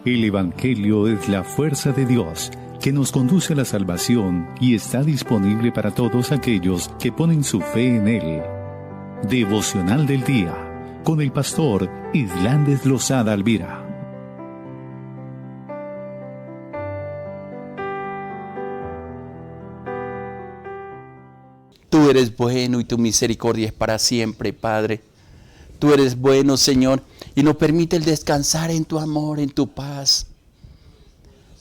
El Evangelio es la fuerza de Dios que nos conduce a la salvación y está disponible para todos aquellos que ponen su fe en Él. Devocional del Día, con el pastor Islandes Lozada Alvira. Tú eres bueno y tu misericordia es para siempre, Padre. Tú eres bueno, Señor, y nos permite el descansar en tu amor, en tu paz.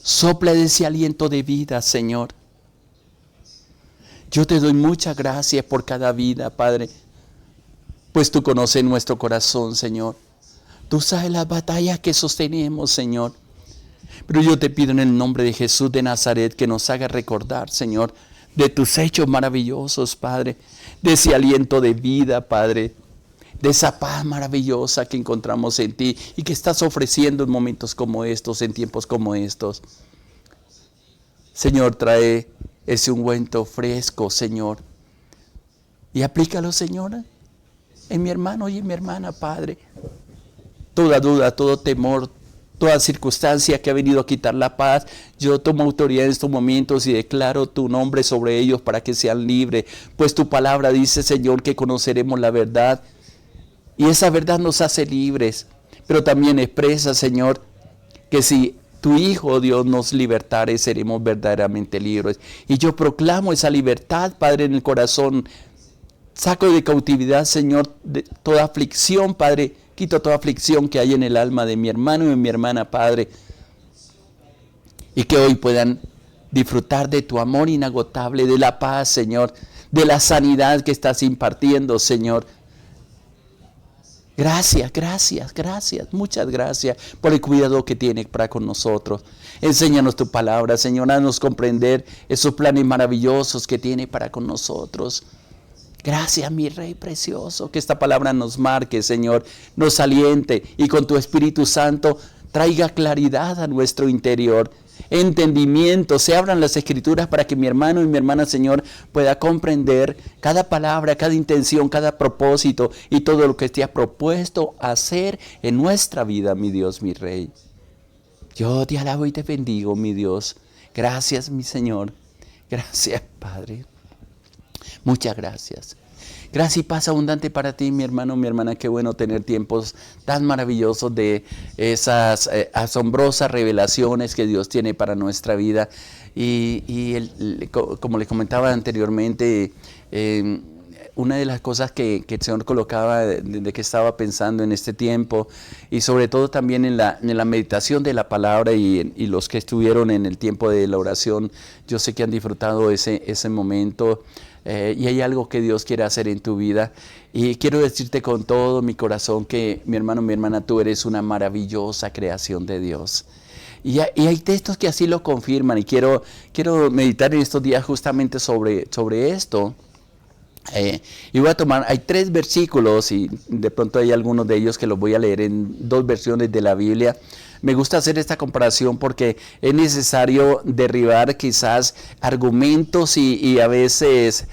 Sopla de ese aliento de vida, Señor. Yo te doy muchas gracias por cada vida, Padre, pues tú conoces nuestro corazón, Señor. Tú sabes las batallas que sostenemos, Señor. Pero yo te pido en el nombre de Jesús de Nazaret que nos haga recordar, Señor, de tus hechos maravillosos, Padre, de ese aliento de vida, Padre, de esa paz maravillosa que encontramos en ti y que estás ofreciendo en momentos como estos, en tiempos como estos. Señor, trae ese ungüento fresco, Señor, y aplícalo, Señor, en mi hermano y en mi hermana, Padre. Toda duda, todo temor, toda circunstancia que ha venido a quitar la paz, yo tomo autoridad en estos momentos y declaro tu nombre sobre ellos para que sean libres, pues tu palabra dice, Señor, que conoceremos la verdad y esa verdad nos hace libres, pero también expresa, Señor, que si tu Hijo, Dios, nos libertare, seremos verdaderamente libres. Y yo proclamo esa libertad, Padre, en el corazón. Saco de cautividad, Señor, de toda aflicción, Padre. Quito toda aflicción que hay en el alma de mi hermano y de mi hermana, Padre. Y que hoy puedan disfrutar de tu amor inagotable, de la paz, Señor, de la sanidad que estás impartiendo, Señor. Gracias, gracias, gracias, muchas gracias por el cuidado que tiene para con nosotros. Enséñanos tu palabra, Señor, haznos comprender esos planes maravillosos que tiene para con nosotros. Gracias, mi Rey precioso, que esta palabra nos marque, Señor, nos aliente y con tu Espíritu Santo traiga claridad a nuestro interior, entendimiento, se abran las Escrituras para que mi hermano y mi hermana, Señor, pueda comprender cada palabra, cada intención, cada propósito y todo lo que te ha propuesto hacer en nuestra vida, mi Dios, mi Rey. Yo te alabo y te bendigo, mi Dios. Gracias, mi Señor. Gracias, Padre. Muchas gracias. Gracias y paz abundante para ti, mi hermano, mi hermana. Qué bueno tener tiempos tan maravillosos de esas asombrosas revelaciones que Dios tiene para nuestra vida. Como les comentaba anteriormente, una de las cosas que el Señor colocaba desde que estaba pensando en este tiempo y sobre todo también en la meditación de la palabra y los que estuvieron en el tiempo de la oración, yo sé que han disfrutado ese momento. Y hay algo que Dios quiere hacer en tu vida y quiero decirte con todo mi corazón que mi hermano, mi hermana, tú eres una maravillosa creación de Dios y hay textos que así lo confirman y quiero meditar en estos días justamente sobre esto. Y voy a tomar, hay 3 versículos y de pronto hay algunos de ellos que los voy a leer en 2 versiones de la Biblia. Me gusta hacer esta comparación porque es necesario derribar quizás argumentos y a veces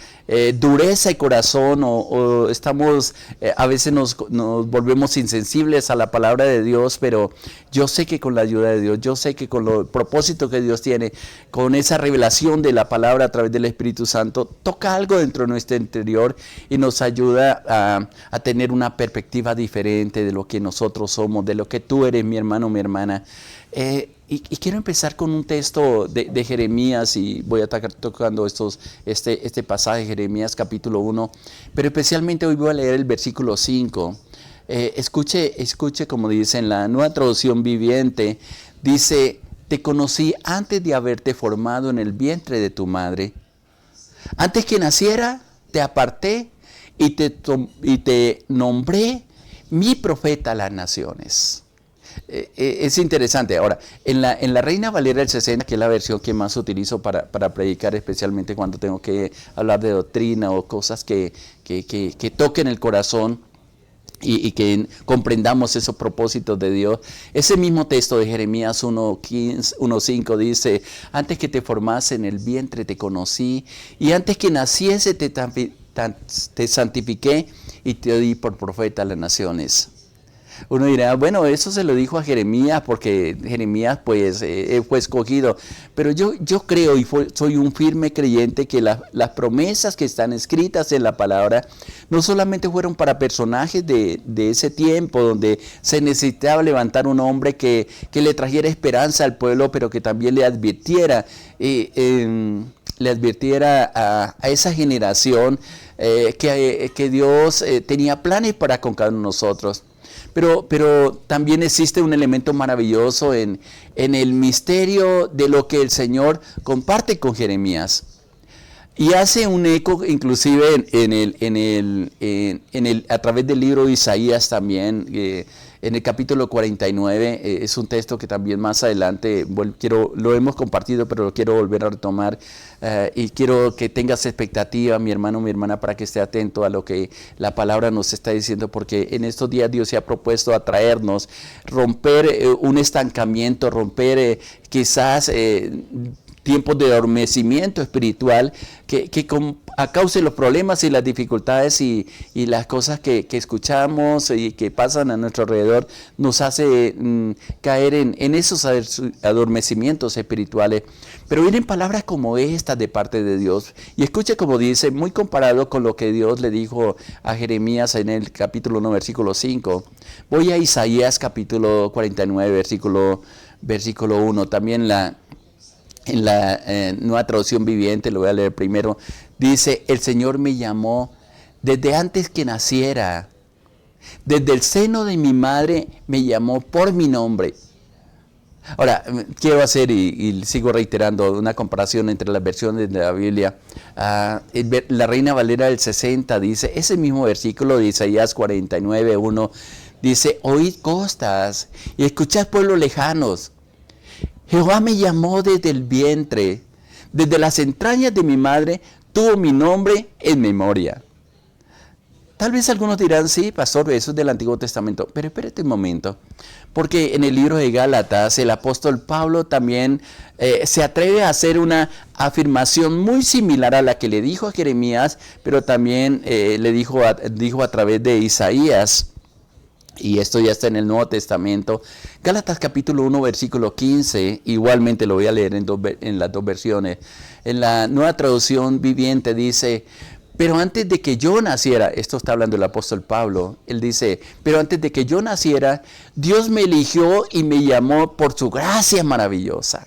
dureza de corazón o estamos, a veces nos volvemos insensibles a la palabra de Dios, pero yo sé que con la ayuda de Dios, yo sé que con el propósito que Dios tiene, con esa revelación de la palabra a través del Espíritu Santo, toca algo dentro de nuestro interior y nos ayuda a tener una perspectiva diferente de lo que nosotros somos, de lo que tú eres, mi hermano, mi hermana. Y quiero empezar con un texto de Jeremías y voy a estar tocando este pasaje de Jeremías capítulo 1, pero especialmente hoy voy a leer el versículo 5. Escuche como dice en la Nueva Traducción Viviente, dice: te conocí antes de haberte formado en el vientre de tu madre. Antes que naciera, te aparté y te nombré mi profeta a las naciones. Es interesante. Ahora, en la Reina Valera del 60, que es la versión que más utilizo para predicar, especialmente cuando tengo que hablar de doctrina o cosas que toquen el corazón y que comprendamos esos propósitos de Dios. Ese mismo texto de Jeremías 1:5 dice: antes que te formase en el vientre te conocí, y antes que naciese te santifiqué y te di por profeta a las naciones. Uno dirá, bueno, eso se lo dijo a Jeremías porque Jeremías pues fue escogido. Pero yo creo y soy un firme creyente que las promesas que están escritas en la palabra no solamente fueron para personajes de ese tiempo donde se necesitaba levantar un hombre que le trajera esperanza al pueblo, pero que también le advirtiera a esa generación que Dios tenía planes para con cada uno de nosotros. Pero también existe un elemento maravilloso en el misterio de lo que el Señor comparte con Jeremías. Y hace un eco inclusive a través del libro de Isaías también, en el capítulo 49, es un texto que también más adelante lo hemos compartido, pero lo quiero volver a retomar, y quiero que tengas expectativa, mi hermano, mi hermana, para que esté atento a lo que la palabra nos está diciendo, porque en estos días Dios se ha propuesto atraernos, romper un estancamiento, romper quizás tiempos de adormecimiento espiritual que a causa de los problemas y las dificultades y las cosas que escuchamos y que pasan a nuestro alrededor nos hace caer en esos adormecimientos espirituales. Pero vienen palabras como estas de parte de Dios. Y escuche como dice, muy comparado con lo que Dios le dijo a Jeremías en el capítulo 1, versículo 5. Voy a Isaías capítulo 49, versículo 1. También en la Nueva Traducción Viviente, lo voy a leer primero, dice, el Señor me llamó desde antes que naciera, desde el seno de mi madre me llamó por mi nombre. Ahora, quiero hacer, y sigo reiterando, una comparación entre las versiones de la Biblia. La Reina Valera del 60 dice, ese mismo versículo de Isaías 49, 1, dice, oíd costas y escuchad pueblos lejanos. Jehová me llamó desde el vientre, desde las entrañas de mi madre, tuvo mi nombre en memoria. Tal vez algunos dirán, sí, pastor, eso es del Antiguo Testamento. Pero espérate un momento, porque en el libro de Gálatas, el apóstol Pablo también se atreve a hacer una afirmación muy similar a la que le dijo a Jeremías, pero también le dijo a través de Isaías. Y esto ya está en el Nuevo Testamento. Gálatas capítulo 1, versículo 15, igualmente lo voy a leer en las dos versiones. En la Nueva Traducción Viviente dice, pero antes de que yo naciera, esto está hablando el apóstol Pablo, él dice, pero antes de que yo naciera, Dios me eligió y me llamó por su gracia maravillosa.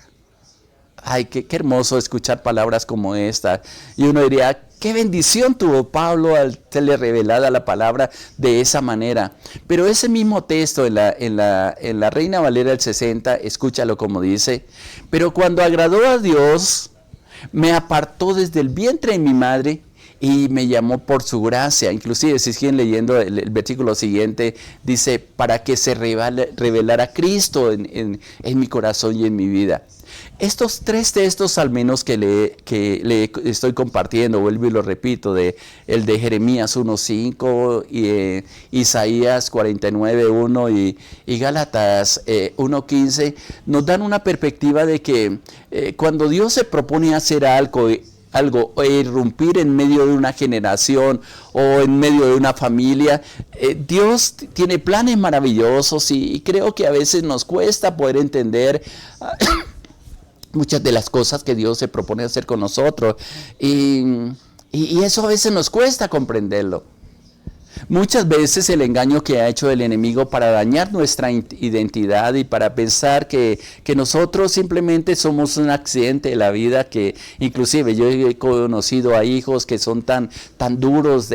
Ay, qué hermoso escuchar palabras como esta. Y uno diría, qué bendición tuvo Pablo al serle revelada la palabra de esa manera. Pero ese mismo texto en la Reina Valera del 60, escúchalo como dice, pero cuando agradó a Dios, me apartó desde el vientre de mi madre y me llamó por su gracia. Inclusive si siguen leyendo el versículo siguiente, dice, para que se revelara Cristo en mi corazón y en mi vida. Estos tres textos al menos que le estoy compartiendo, vuelvo y lo repito, el de Jeremías 1.5, Isaías 49.1 y Gálatas 1.15, nos dan una perspectiva de que cuando Dios se propone hacer algo o irrumpir en medio de una generación o en medio de una familia, Dios tiene planes maravillosos y creo que a veces nos cuesta poder entender muchas de las cosas que Dios se propone hacer con nosotros y eso a veces nos cuesta comprenderlo. Muchas veces el engaño que ha hecho el enemigo para dañar nuestra identidad y para pensar que nosotros simplemente somos un accidente de la vida, que inclusive yo he conocido a hijos que son tan duros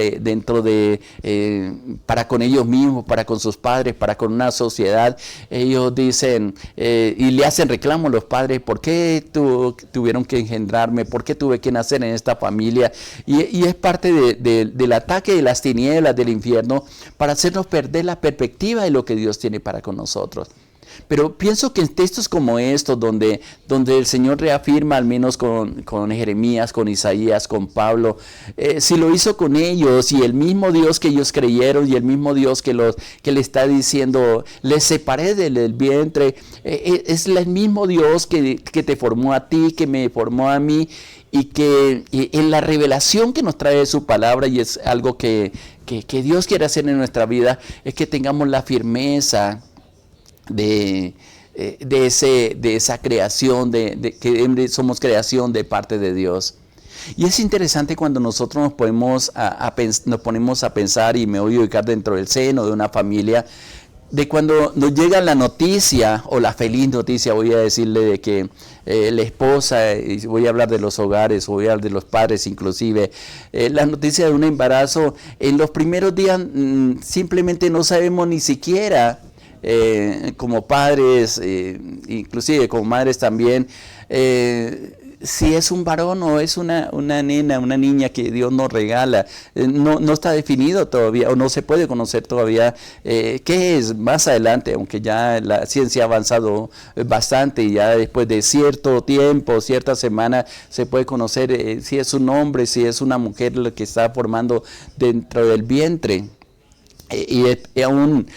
para con ellos mismos, para con sus padres, para con una sociedad. Ellos dicen y le hacen reclamo a los padres, ¿por qué tuvieron que engendrarme? ¿Por qué tuve que nacer en esta familia? Y es parte del ataque de las tinieblas, del infierno, para hacernos perder la perspectiva de lo que Dios tiene para con nosotros. Pero pienso que en textos como estos, donde el Señor reafirma, al menos con Jeremías, con Isaías, con Pablo, si lo hizo con ellos, y el mismo Dios que ellos creyeron, y el mismo Dios que le está diciendo, les separé del vientre, es el mismo Dios que te formó a ti, que me formó a mí, y que en la revelación que nos trae su palabra, y es algo que Dios quiere hacer en nuestra vida, es que tengamos la firmeza de esa creación, de que somos creación de parte de Dios. Y es interesante cuando nosotros nos ponemos a pensar, y me voy a ubicar dentro del seno de una familia, de cuando nos llega la noticia, o la feliz noticia, voy a decirle, de que la esposa, y voy a hablar de los hogares, voy a hablar de los padres inclusive, la noticia de un embarazo, en los primeros días simplemente no sabemos ni siquiera, como padres, inclusive como madres también, si es un varón o es una nena, una niña que Dios nos regala. No está definido todavía, o no se puede conocer todavía qué es más adelante, aunque ya la ciencia ha avanzado bastante, y ya después de cierto tiempo, cierta semana, se puede conocer si es un hombre, si es una mujer lo que está formando dentro del vientre. Y aún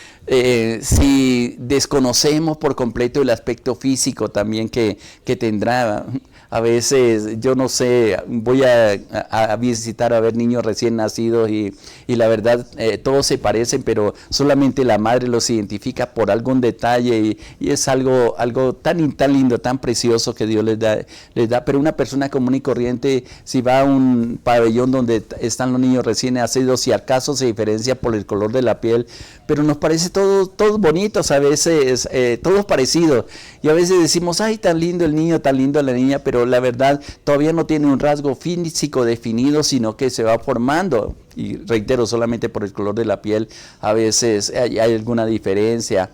si desconocemos por completo el aspecto físico también que tendrá. A veces, yo no sé, voy a visitar a ver niños recién nacidos, y la verdad todos se parecen, pero solamente la madre los identifica por algún detalle, y es algo tan lindo, tan precioso que Dios les da. Pero una persona común y corriente, si va a un pabellón donde están los niños recién nacidos, si acaso se diferencia por el color de la piel, pero nos parece todos bonitos, a veces todos parecidos, y a veces decimos, ay, tan lindo el niño, tan lindo la niña, pero la verdad todavía no tiene un rasgo físico definido, sino que se va formando, y reitero, solamente por el color de la piel a veces hay alguna diferencia.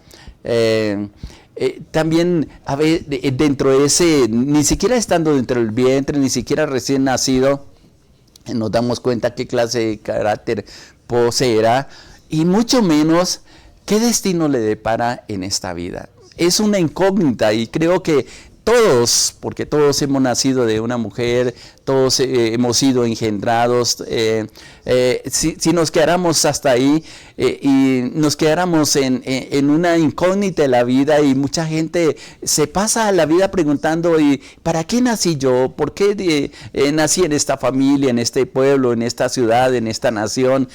También a ver, dentro de ese, ni siquiera estando dentro del vientre, ni siquiera recién nacido, nos damos cuenta qué clase de carácter poseerá, y mucho menos qué destino le depara en esta vida. Es una incógnita, y creo que todos, porque todos hemos nacido de una mujer, todos hemos sido engendrados, si nos quedáramos hasta ahí, y nos quedáramos en una incógnita de la vida, y mucha gente se pasa la vida preguntando, ¿y para qué nací yo? ¿Por qué nací en esta familia, en este pueblo, en esta ciudad, en esta nación?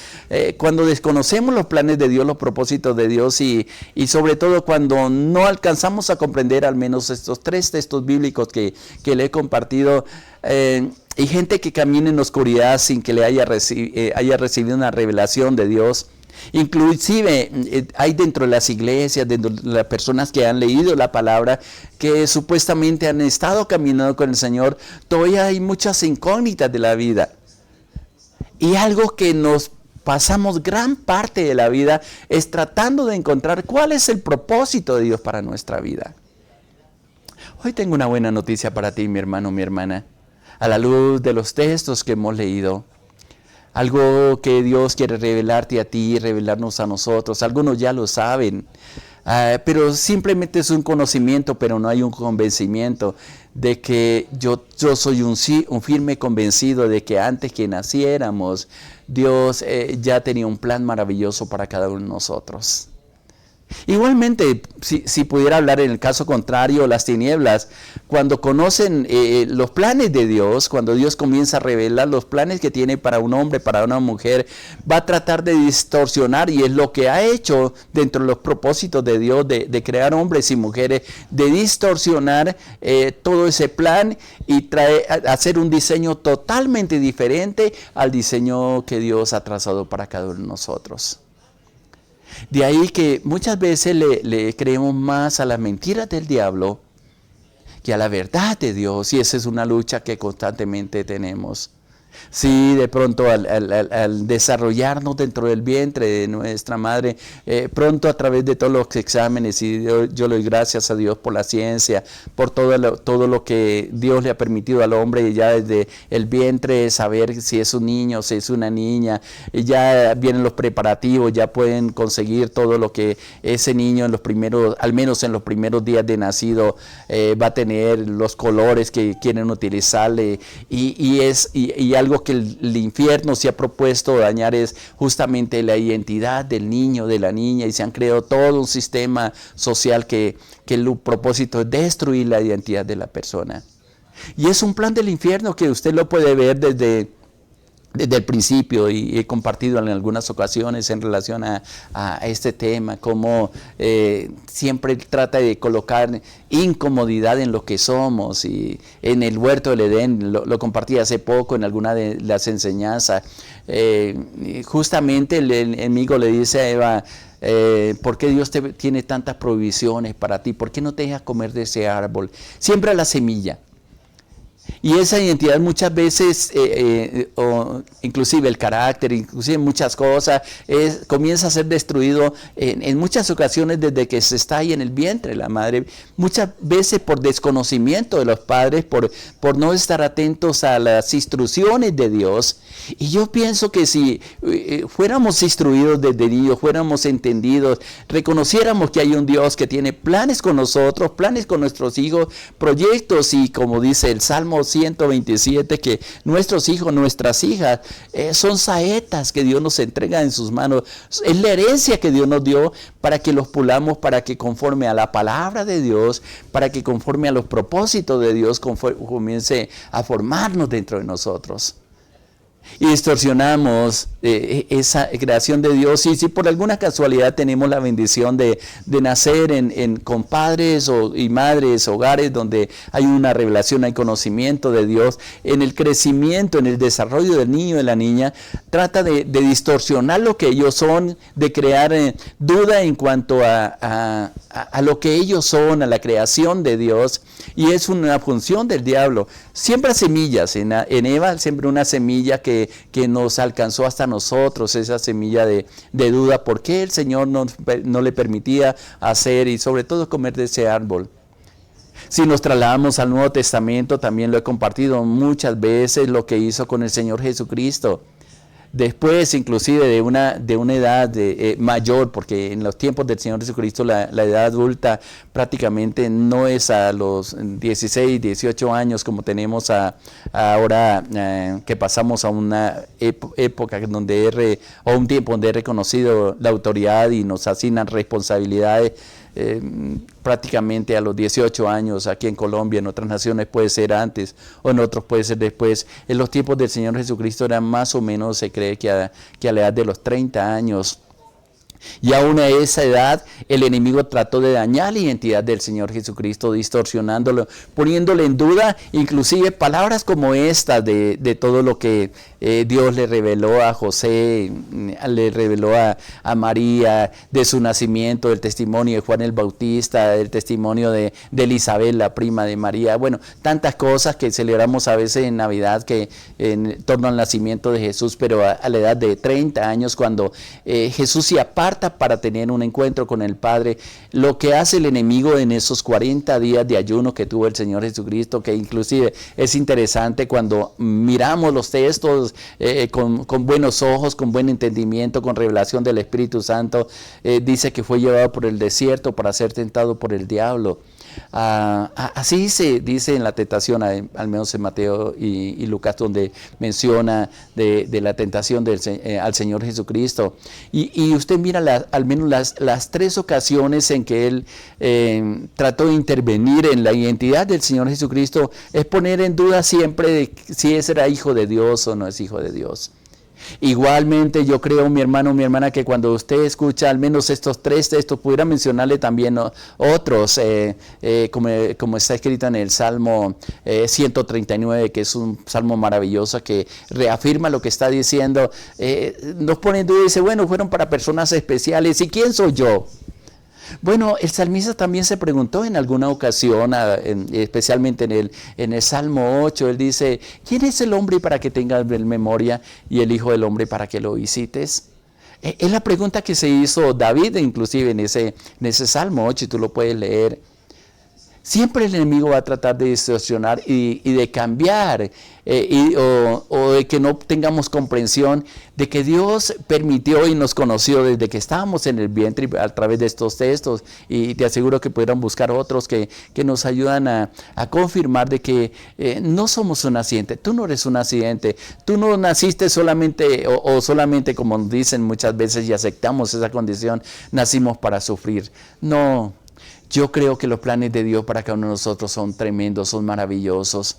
Cuando desconocemos los planes de Dios, los propósitos de Dios, y sobre todo cuando no alcanzamos a comprender al menos estos 3 textos bíblicos que le he compartido, y gente que camina en oscuridad sin que le haya recibido una revelación de Dios. Inclusive hay dentro de las iglesias, dentro de las personas que han leído la palabra, que supuestamente han estado caminando con el Señor, todavía hay muchas incógnitas de la vida. Y algo que nos pasamos gran parte de la vida es tratando de encontrar cuál es el propósito de Dios para nuestra vida. Hoy tengo una buena noticia para ti, mi hermano, mi hermana. A la luz de los textos que hemos leído, algo que Dios quiere revelarte a ti, revelarnos a nosotros. Algunos ya lo saben, pero simplemente es un conocimiento, pero no hay un convencimiento de que yo soy un firme convencido de que antes que naciéramos, Dios ya tenía un plan maravilloso para cada uno de nosotros. Igualmente, si pudiera hablar en el caso contrario, las tinieblas, cuando conocen los planes de Dios, cuando Dios comienza a revelar los planes que tiene para un hombre, para una mujer, va a tratar de distorsionar, y es lo que ha hecho dentro de los propósitos de Dios, de crear hombres y mujeres, de distorsionar todo ese plan y hacer un diseño totalmente diferente al diseño que Dios ha trazado para cada uno de nosotros. De ahí que muchas veces le creemos más a las mentiras del diablo que a la verdad de Dios, y esa es una lucha que constantemente tenemos. Sí, de pronto al desarrollarnos dentro del vientre de nuestra madre, pronto a través de todos los exámenes, y yo le doy gracias a Dios por la ciencia, por todo lo que Dios le ha permitido al hombre ya desde el vientre, saber si es un niño, si es una niña, y ya vienen los preparativos, ya pueden conseguir todo lo que ese niño en los primeros, al menos en los primeros días de nacido, va a tener, los colores que quieren utilizarle, y algo que el infierno se ha propuesto dañar es justamente la identidad del niño, de la niña, y se han creado todo un sistema social que el propósito es destruir la identidad de la persona. Y es un plan del infierno que usted lo puede ver desde el principio, y he compartido en algunas ocasiones en relación a este tema, cómo siempre trata de colocar incomodidad en lo que somos. Y en el huerto del Edén, lo compartí hace poco en alguna de las enseñanzas, justamente el enemigo le dice a Eva, ¿por qué Dios tiene tantas provisiones para ti? ¿Por qué no te dejas comer de ese árbol? Siembra la semilla. Y esa identidad muchas veces, o inclusive el carácter, inclusive muchas cosas, comienza a ser destruido en muchas ocasiones desde que se está ahí en el vientre de la madre, muchas veces por desconocimiento de los padres, por no estar atentos a las instrucciones de Dios. Y yo pienso que si fuéramos instruidos desde niños, fuéramos entendidos, reconociéramos que hay un Dios que tiene planes con nosotros, planes con nuestros hijos, proyectos, y como dice el Salmo 127, que nuestros hijos, nuestras hijas, son saetas que Dios nos entrega en sus manos, es la herencia que Dios nos dio para que los pulamos, para que conforme a la palabra de Dios, para que conforme a los propósitos de Dios, comience a formarnos dentro de nosotros. Y distorsionamos esa creación de Dios. Y si por alguna casualidad tenemos la bendición de nacer con padres y madres, hogares donde hay una revelación, hay conocimiento de Dios, en el crecimiento, en el desarrollo del niño y de la niña, trata de distorsionar lo que ellos son, de crear duda en cuanto a lo que ellos son, a la creación de Dios. Y es una función del diablo. Siembra semillas. En Eva siembra una semilla que nos alcanzó hasta nosotros, esa semilla de duda. ¿Por qué el Señor no le permitía hacer y sobre todo comer de ese árbol? Si nos trasladamos al Nuevo Testamento, también lo he compartido muchas veces, lo que hizo con el Señor Jesucristo. Después, inclusive de una edad mayor, porque en los tiempos del Señor Jesucristo la edad adulta prácticamente no es a los 16, 18 años como tenemos ahora, que pasamos a una época donde o un tiempo donde he reconocido la autoridad y nos asignan responsabilidades. Prácticamente a los 18 años aquí en Colombia, en otras naciones puede ser antes o en otros puede ser después. En los tiempos del Señor Jesucristo era más o menos, se cree que a la edad de los 30 años. Y aún a esa edad el enemigo trató de dañar la identidad del Señor Jesucristo, distorsionándolo, poniéndole en duda inclusive palabras como estas de todo lo que Dios le reveló a José, le reveló a María, de su nacimiento, del testimonio de Juan el Bautista, del testimonio de Elizabeth, la prima de María. Bueno, tantas cosas que celebramos a veces en Navidad que en torno al nacimiento de Jesús, pero a la edad de 30 años, cuando Jesús se aparta para tener un encuentro con el Padre, lo que hace el enemigo en esos 40 días de ayuno que tuvo el Señor Jesucristo, que inclusive es interesante cuando miramos los textos con buenos ojos, con buen entendimiento, con revelación del Espíritu Santo, dice que fue llevado por el desierto para ser tentado por el diablo. Así se dice en la tentación, al menos en Mateo y Lucas, donde menciona de la tentación al Señor Jesucristo. Y usted mira al menos las 3 ocasiones en que Él trató de intervenir en la identidad del Señor Jesucristo, es poner en duda siempre de si ese era hijo de Dios o no es hijo de Dios. Igualmente yo creo, mi hermano, mi hermana, que cuando usted escucha al menos estos 3 textos, pudiera mencionarle también otros, como está escrito en el Salmo 139, que es un salmo maravilloso que reafirma lo que está diciendo, nos pone en duda y dice, bueno, fueron para personas especiales, ¿y quién soy yo? Bueno, el salmista también se preguntó en alguna ocasión, especialmente en el Salmo 8, él dice, ¿quién es el hombre para que tengas memoria y el hijo del hombre para que lo visites? Es la pregunta que se hizo David, inclusive en ese Salmo 8, y tú lo puedes leer. Siempre el enemigo va a tratar de distorsionar y de cambiar o de que no tengamos comprensión de que Dios permitió y nos conoció desde que estábamos en el vientre a través de estos textos, y te aseguro que pudieran buscar otros que nos ayudan a confirmar de que no somos un accidente. Tú no eres un accidente, tú no naciste solamente o solamente, como dicen muchas veces y aceptamos esa condición, nacimos para sufrir. No. Yo creo que los planes de Dios para cada uno de nosotros son tremendos, son maravillosos.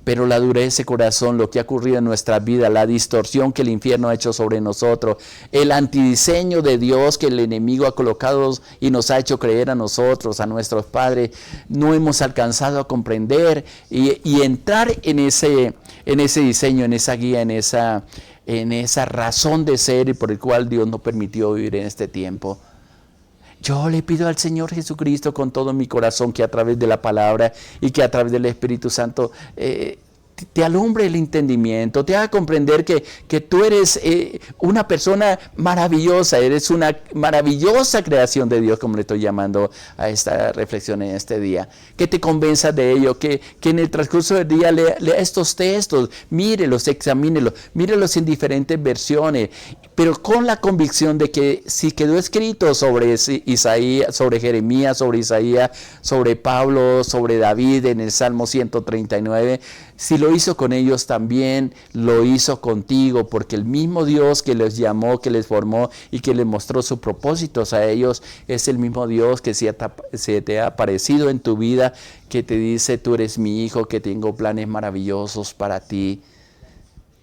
Pero la dureza de corazón, lo que ha ocurrido en nuestra vida, la distorsión que el infierno ha hecho sobre nosotros, el antidiseño de Dios que el enemigo ha colocado y nos ha hecho creer a nosotros, a nuestros padres, no hemos alcanzado a comprender y entrar en ese diseño, en esa guía, en esa razón de ser y por el cual Dios nos permitió vivir en este tiempo. Yo le pido al Señor Jesucristo con todo mi corazón que a través de la palabra y que a través del Espíritu Santo te alumbre el entendimiento, te haga comprender que tú eres una persona maravillosa, eres una maravillosa creación de Dios, como le estoy llamando a esta reflexión en este día. Que te convenza de ello, que en el transcurso del día lea estos textos, mírelos, examínelos, mírelos en diferentes versiones, pero con la convicción de que si quedó escrito sobre Isaías, sobre Jeremías, sobre Isaías, sobre Pablo, sobre David en el Salmo 139, si lo hizo con ellos también lo hizo contigo, porque el mismo Dios que les llamó, que les formó y que les mostró sus propósitos a ellos, es el mismo Dios que se te ha aparecido en tu vida, que te dice, tú eres mi hijo, que tengo planes maravillosos para ti,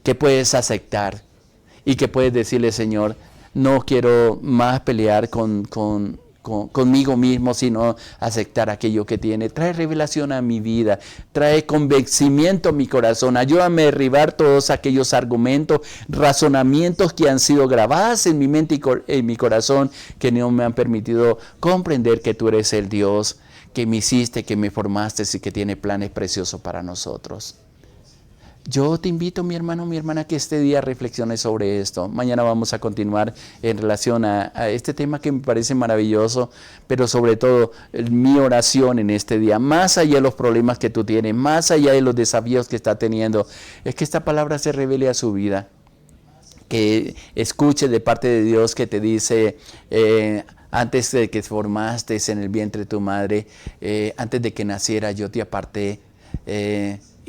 que puedes aceptar y que puedes decirle, Señor, no quiero más pelear conmigo mismo, sino aceptar aquello que tiene. Trae revelación a mi vida, trae convencimiento a mi corazón, ayúdame a derribar todos aquellos argumentos, razonamientos que han sido grabados en mi mente y en mi corazón, que no me han permitido comprender que tú eres el Dios que me hiciste, que me formaste y que tiene planes preciosos para nosotros. Yo te invito, mi hermano, mi hermana, que este día reflexiones sobre esto. Mañana vamos a continuar en relación a este tema que me parece maravilloso, pero sobre todo mi oración en este día, más allá de los problemas que tú tienes, más allá de los desafíos que está teniendo, es que esta palabra se revele a su vida, que escuche de parte de Dios que te dice, antes de que formaste en el vientre de tu madre, antes de que naciera yo te aparté,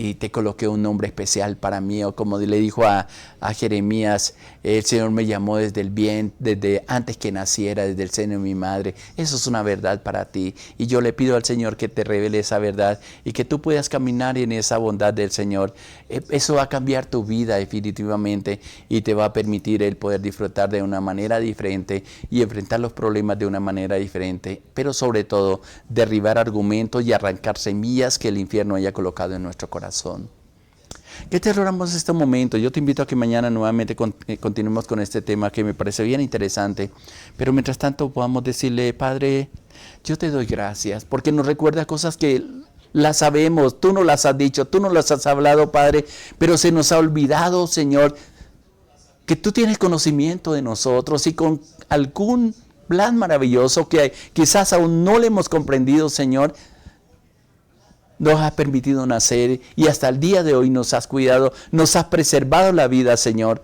y te coloqué un nombre especial para mí, o como le dijo a Jeremías, el Señor me llamó desde antes que naciera, desde el seno de mi madre. Eso es una verdad para ti, y yo le pido al Señor que te revele esa verdad y que tú puedas caminar en esa bondad del Señor. Eso va a cambiar tu vida definitivamente y te va a permitir el poder disfrutar de una manera diferente y enfrentar los problemas de una manera diferente, pero sobre todo derribar argumentos y arrancar semillas que el infierno haya colocado en nuestro corazón. ¿Qué te oramos en este momento? Yo te invito a que mañana nuevamente continuemos con este tema que me parece bien interesante, pero mientras tanto podamos decirle, Padre, yo te doy gracias porque nos recuerda cosas que las sabemos, tú nos las has dicho, tú nos las has hablado, Padre, pero se nos ha olvidado, Señor, que tú tienes conocimiento de nosotros y con algún plan maravilloso que quizás aún no le hemos comprendido, Señor, nos has permitido nacer y hasta el día de hoy nos has cuidado, nos has preservado la vida, Señor.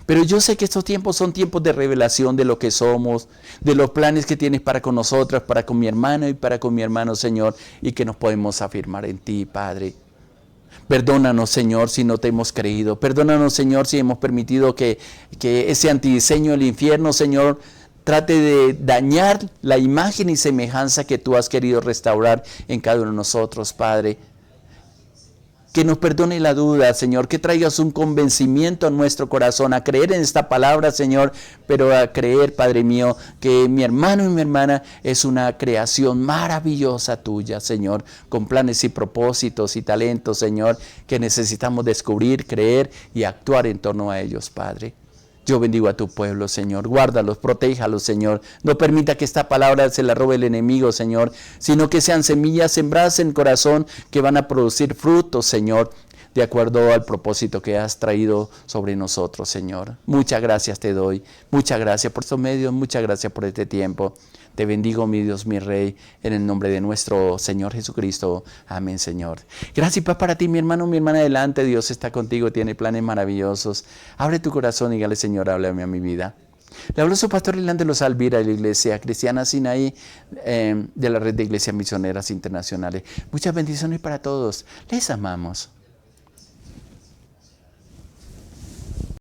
Pero yo sé que estos tiempos son tiempos de revelación de lo que somos, de los planes que tienes para con nosotras, para con mi hermano y para con mi hermano, Señor, y que nos podemos afirmar en ti, Padre. Perdónanos, Señor, si no te hemos creído. Perdónanos, Señor, si hemos permitido que ese antidiseño del infierno, Señor, trate de dañar la imagen y semejanza que tú has querido restaurar en cada uno de nosotros, Padre. Que nos perdone la duda, Señor, que traigas un convencimiento a nuestro corazón, a creer en esta palabra, Señor, pero a creer, Padre mío, que mi hermano y mi hermana es una creación maravillosa tuya, Señor, con planes y propósitos y talentos, Señor, que necesitamos descubrir, creer y actuar en torno a ellos, Padre. Yo bendigo a tu pueblo, Señor. Guárdalos, protéjalos, Señor. No permita que esta palabra se la robe el enemigo, Señor, sino que sean semillas sembradas en el corazón que van a producir frutos, Señor, de acuerdo al propósito que has traído sobre nosotros, Señor. Muchas gracias te doy. Muchas gracias por estos medios. Muchas gracias por este tiempo. Te bendigo, mi Dios, mi Rey, en el nombre de nuestro Señor Jesucristo. Amén, Señor. Gracias y paz para ti, mi hermano, mi hermana. Adelante, Dios está contigo, tiene planes maravillosos. Abre tu corazón y dígale, Señor, háblame a mi vida. Le habló su pastor Irlande Los Alvira de la Iglesia Cristiana Sinaí, de la Red de Iglesias Misioneras Internacionales. Muchas bendiciones para todos. Les amamos.